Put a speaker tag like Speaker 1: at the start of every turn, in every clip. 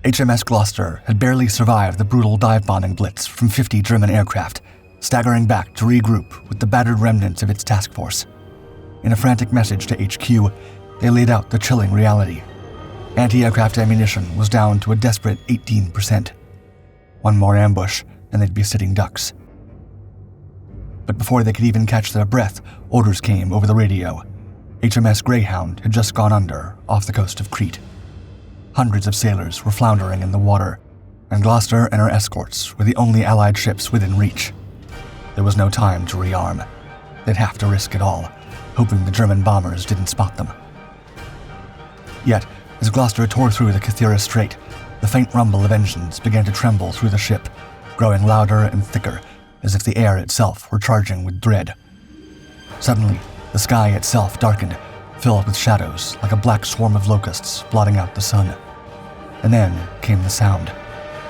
Speaker 1: HMS Gloucester had barely survived the brutal dive-bombing blitz from 50 German aircraft, staggering back to regroup with the battered remnants of its task force. In a frantic message to HQ, they laid out the chilling reality. Anti-aircraft ammunition was down to a desperate 18%. One more ambush, and they'd be sitting ducks. But before they could even catch their breath, orders came over the radio. HMS Greyhound had just gone under, off the coast of Crete. Hundreds of sailors were floundering in the water, and Gloucester and her escorts were the only Allied ships within reach. There was no time to rearm. They'd have to risk it all, hoping the German bombers didn't spot them. Yet, as Gloucester tore through the Kythira Strait, the faint rumble of engines began to tremble through the ship, growing louder and thicker, as if the air itself were charging with dread. Suddenly, the sky itself darkened, filled with shadows like a black swarm of locusts blotting out the sun. And then came the sound,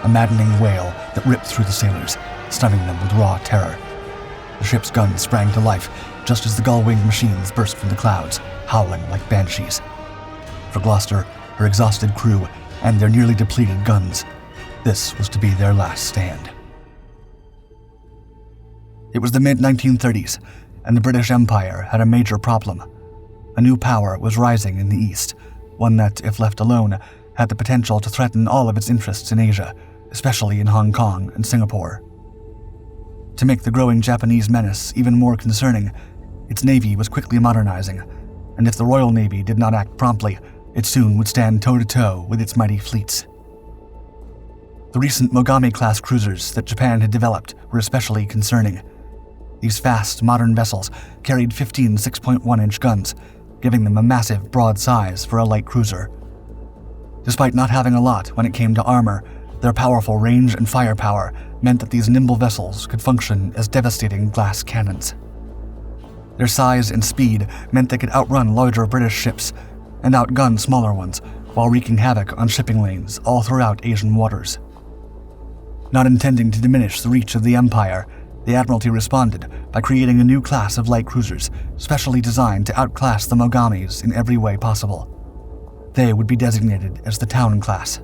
Speaker 1: a maddening wail that ripped through the sailors, stunning them with raw terror. The ship's guns sprang to life just as the gull-winged machines burst from the clouds, howling like banshees. For Gloucester, her exhausted crew, and their nearly depleted guns, this was to be their last stand. It was the mid-1930s, and the British Empire had a major problem. A new power was rising in the East, one that, if left alone, had the potential to threaten all of its interests in Asia, especially in Hong Kong and Singapore. To make the growing Japanese menace even more concerning, its navy was quickly modernizing, and if the Royal Navy did not act promptly, it soon would stand toe-to-toe with its mighty fleets. The recent Mogami-class cruisers that Japan had developed were especially concerning. These fast, modern vessels carried 15 6.1-inch guns, giving them a massive, broad size for a light cruiser. Despite not having a lot when it came to armor, their powerful range and firepower meant that these nimble vessels could function as devastating glass cannons. Their size and speed meant they could outrun larger British ships and outgun smaller ones while wreaking havoc on shipping lanes all throughout Asian waters. Not intending to diminish the reach of the Empire, the Admiralty responded by creating a new class of light cruisers specially designed to outclass the Mogamis in every way possible. They would be designated as the Town class.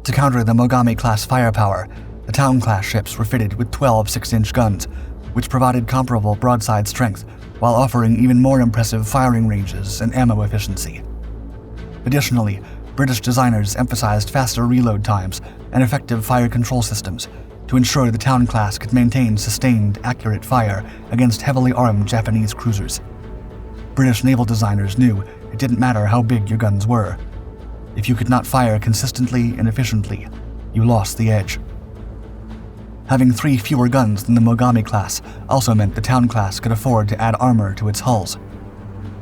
Speaker 1: To counter the Mogami-class firepower, the Town-class ships were fitted with 12 6-inch guns, which provided comparable broadside strength while offering even more impressive firing ranges and ammo efficiency. Additionally, British designers emphasized faster reload times and effective fire control systems to ensure the Town class could maintain sustained, accurate fire against heavily armed Japanese cruisers. British naval designers knew it didn't matter how big your guns were. If you could not fire consistently and efficiently, you lost the edge. Having 3 fewer guns than the Mogami class also meant the Town class could afford to add armor to its hulls.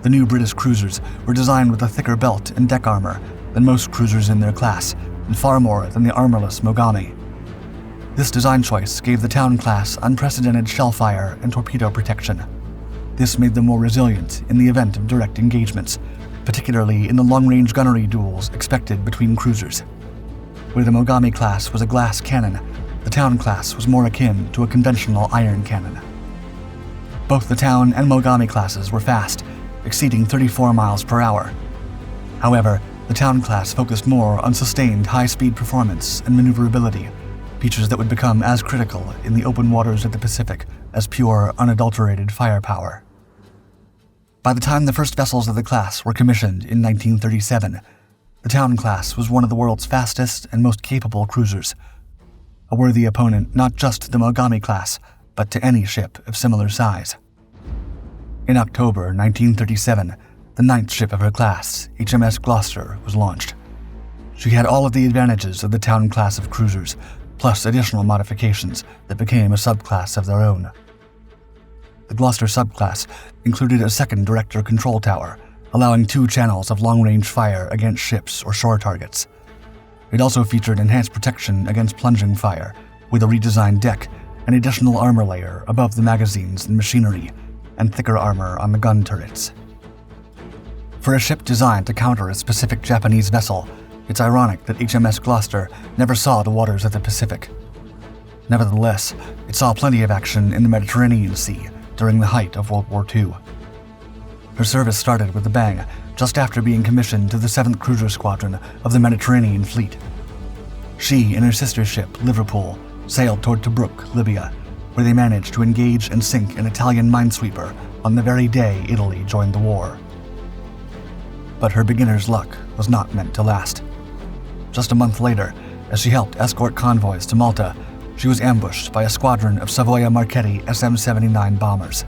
Speaker 1: The new British cruisers were designed with a thicker belt and deck armor than most cruisers in their class, and far more than the armorless Mogami. This design choice gave the Town class unprecedented shell fire and torpedo protection. This made them more resilient in the event of direct engagements, particularly in the long-range gunnery duels expected between cruisers. Where the Mogami class was a glass cannon, the Town class was more akin to a conventional iron cannon. Both the Town and Mogami classes were fast, exceeding 34 miles per hour. However, the Town class focused more on sustained high-speed performance and maneuverability, features that would become as critical in the open waters of the Pacific as pure, unadulterated firepower. By the time the first vessels of the class were commissioned in 1937, the Town class was one of the world's fastest and most capable cruisers, a worthy opponent not just to the Mogami class, but to any ship of similar size. In October 1937, the 9th ship of her class, HMS Gloucester, was launched. She had all of the advantages of the Town class of cruisers, plus additional modifications that became a subclass of their own. The Gloucester subclass included a second director control tower, allowing 2 channels of long-range fire against ships or shore targets. It also featured enhanced protection against plunging fire, with a redesigned deck, an additional armor layer above the magazines and machinery, and thicker armor on the gun turrets. For a ship designed to counter a specific Japanese vessel, it's ironic that HMS Gloucester never saw the waters of the Pacific. Nevertheless, it saw plenty of action in the Mediterranean Sea during the height of World War II. Her service started with a bang just after being commissioned to the 7th Cruiser Squadron of the Mediterranean Fleet, She and her sister ship, Liverpool, sailed toward Tobruk, Libya, where they managed to engage and sink an Italian minesweeper on the very day Italy joined the war. But her beginner's luck was not meant to last. Just a month later, as she helped escort convoys to Malta, she was ambushed by a squadron of Savoia Marchetti SM-79 bombers.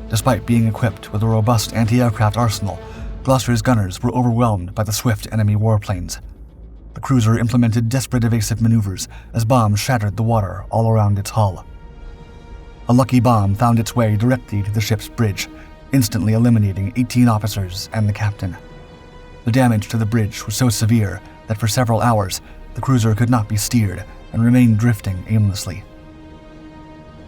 Speaker 1: Despite being equipped with a robust anti-aircraft arsenal, Gloucester's gunners were overwhelmed by the swift enemy warplanes. The cruiser implemented desperate evasive maneuvers as bombs shattered the water all around its hull. A lucky bomb found its way directly to the ship's bridge, instantly eliminating 18 officers and the captain. The damage to the bridge was so severe that for several hours, the cruiser could not be steered and remained drifting aimlessly.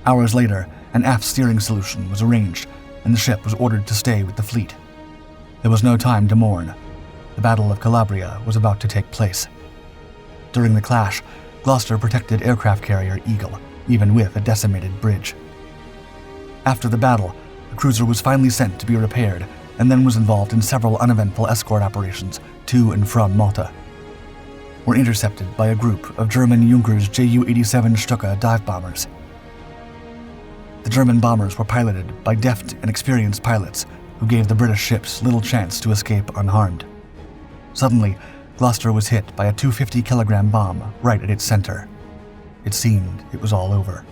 Speaker 1: Hours later, an aft steering solution was arranged, and the ship was ordered to stay with the fleet. There was no time to mourn. The Battle of Calabria was about to take place. During the clash, Gloucester protected aircraft carrier Eagle, even with a decimated bridge. After the battle, the cruiser was finally sent to be repaired, and then was involved in several uneventful escort operations to and from Malta. Were intercepted by a group of German Junkers Ju-87 Stuka dive bombers. The German bombers were piloted by deft and experienced pilots who gave the British ships little chance to escape unharmed. Suddenly, Gloucester was hit by a 250-kilogram bomb right at its center. It seemed it was all over.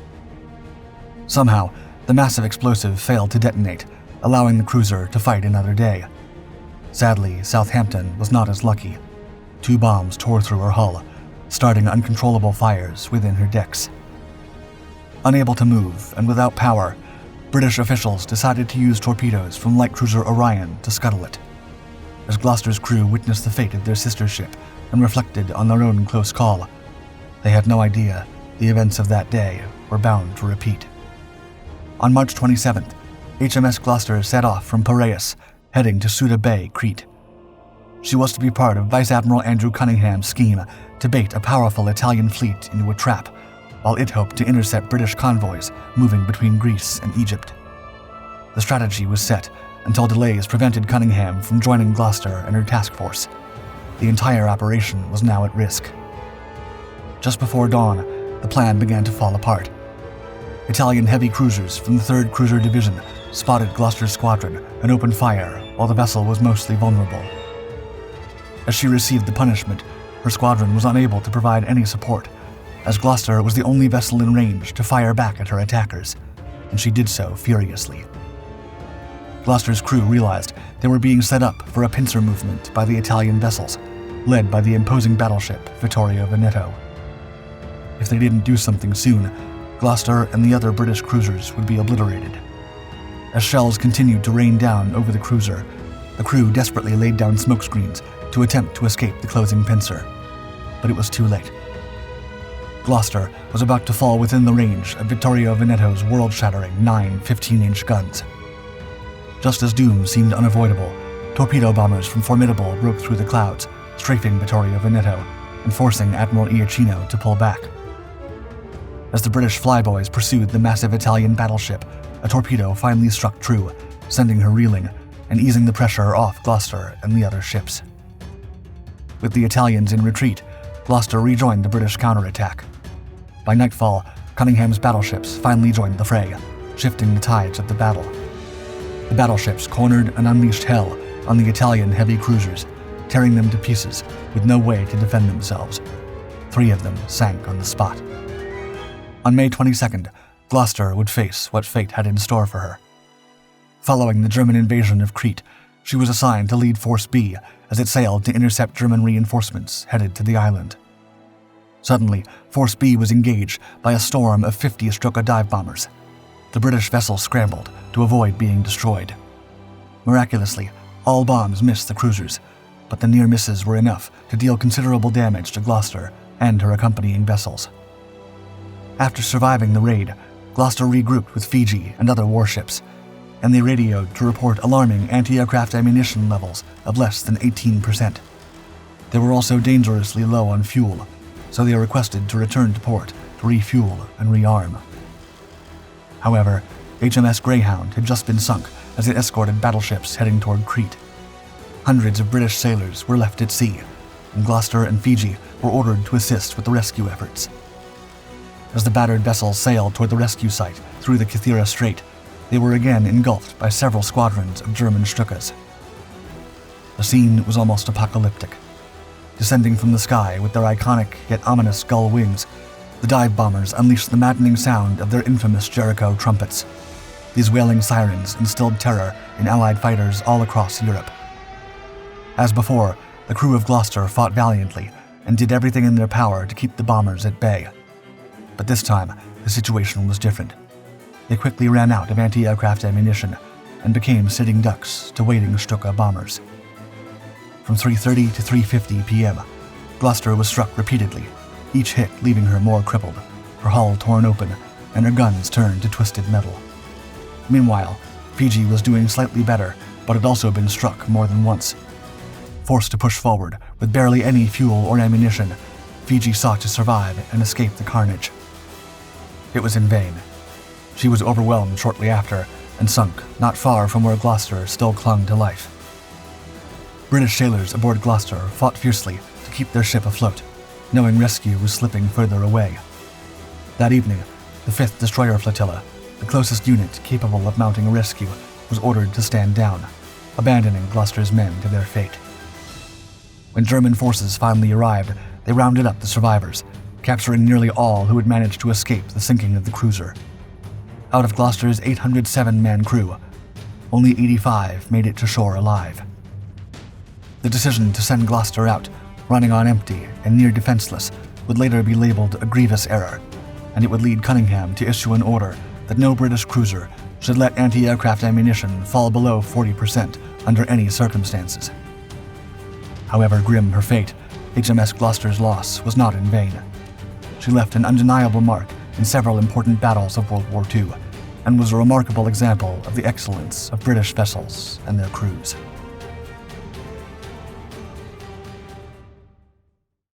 Speaker 1: Somehow, the massive explosive failed to detonate, allowing the cruiser to fight another day. Sadly, Southampton was not as lucky. 2 bombs tore through her hull, starting uncontrollable fires within her decks. Unable to move and without power, British officials decided to use torpedoes from light cruiser Orion to scuttle it. As Gloucester's crew witnessed the fate of their sister ship and reflected on their own close call, they had no idea the events of that day were bound to repeat. On March 27th, HMS Gloucester set off from Piraeus, heading to Suda Bay, Crete. She was to be part of Vice Admiral Andrew Cunningham's scheme to bait a powerful Italian fleet into a trap, while it hoped to intercept British convoys moving between Greece and Egypt. The strategy was set until delays prevented Cunningham from joining Gloucester and her task force. The entire operation was now at risk. Just before dawn, the plan began to fall apart. Italian heavy cruisers from the 3rd Cruiser Division spotted Gloucester's squadron and opened fire while the vessel was mostly vulnerable. As she received the punishment, her squadron was unable to provide any support, as Gloucester was the only vessel in range to fire back at her attackers, and she did so furiously. Gloucester's crew realized they were being set up for a pincer movement by the Italian vessels, led by the imposing battleship Vittorio Veneto. If they didn't do something soon, Gloucester and the other British cruisers would be obliterated. As shells continued to rain down over the cruiser, the crew desperately laid down smokescreens to attempt to escape the closing pincer, but it was too late. Gloucester was about to fall within the range of Vittorio Veneto's world-shattering 9 15-inch guns. Just as doom seemed unavoidable, torpedo bombers from Formidable broke through the clouds, strafing Vittorio Veneto and forcing Admiral Iachino to pull back. As the British flyboys pursued the massive Italian battleship, a torpedo finally struck true, sending her reeling and easing the pressure off Gloucester and the other ships. With the Italians in retreat, Gloucester rejoined the British counterattack. By nightfall, Cunningham's battleships finally joined the fray, shifting the tides of the battle. The battleships cornered and unleashed hell on the Italian heavy cruisers, tearing them to pieces with no way to defend themselves. 3 of them sank on the spot. On May 22nd, Gloucester would face what fate had in store for her. Following the German invasion of Crete, she was assigned to lead Force B as it sailed to intercept German reinforcements headed to the island. Suddenly, Force B was engaged by a storm of 50 Stuka dive bombers. The British vessel scrambled to avoid being destroyed. Miraculously, all bombs missed the cruisers, but the near misses were enough to deal considerable damage to Gloucester and her accompanying vessels. After surviving the raid, Gloucester regrouped with Fiji and other warships, and they radioed to report alarming anti-aircraft ammunition levels of less than 18%. They were also dangerously low on fuel, so they requested to return to port to refuel and rearm. However, HMS Greyhound had just been sunk as it escorted battleships heading toward Crete. Hundreds of British sailors were left at sea, and Gloucester and Fiji were ordered to assist with the rescue efforts. As the battered vessels sailed toward the rescue site through the Kythira Strait, they were again engulfed by several squadrons of German Stukas. The scene was almost apocalyptic. Descending from the sky with their iconic yet ominous gull wings, the dive bombers unleashed the maddening sound of their infamous Jericho trumpets. These wailing sirens instilled terror in Allied fighters all across Europe. As before, the crew of Gloucester fought valiantly and did everything in their power to keep the bombers at bay. But this time, the situation was different. They quickly ran out of anti-aircraft ammunition and became sitting ducks to waiting Stuka bombers. From 3:30 to 3:50 p.m., Gloucester was struck repeatedly, each hit leaving her more crippled, her hull torn open, and her guns turned to twisted metal. Meanwhile, Fiji was doing slightly better, but had also been struck more than once. Forced to push forward with barely any fuel or ammunition, Fiji sought to survive and escape the carnage. It was in vain. She was overwhelmed shortly after and sunk not far from where Gloucester still clung to life. British sailors aboard Gloucester fought fiercely to keep their ship afloat, knowing rescue was slipping further away. That evening, the 5th Destroyer Flotilla, the closest unit capable of mounting a rescue, was ordered to stand down, abandoning Gloucester's men to their fate. When German forces finally arrived, they rounded up the survivors, capturing nearly all who had managed to escape the sinking of the cruiser. Out of Gloucester's 807-man crew, only 85 made it to shore alive. The decision to send Gloucester out, running on empty and near defenseless, would later be labeled a grievous error, and it would lead Cunningham to issue an order that no British cruiser should let anti-aircraft ammunition fall below 40% under any circumstances. However grim her fate, HMS Gloucester's loss was not in vain. She left an undeniable mark in several important battles of World War II, and was a remarkable example of the excellence of British vessels and their crews.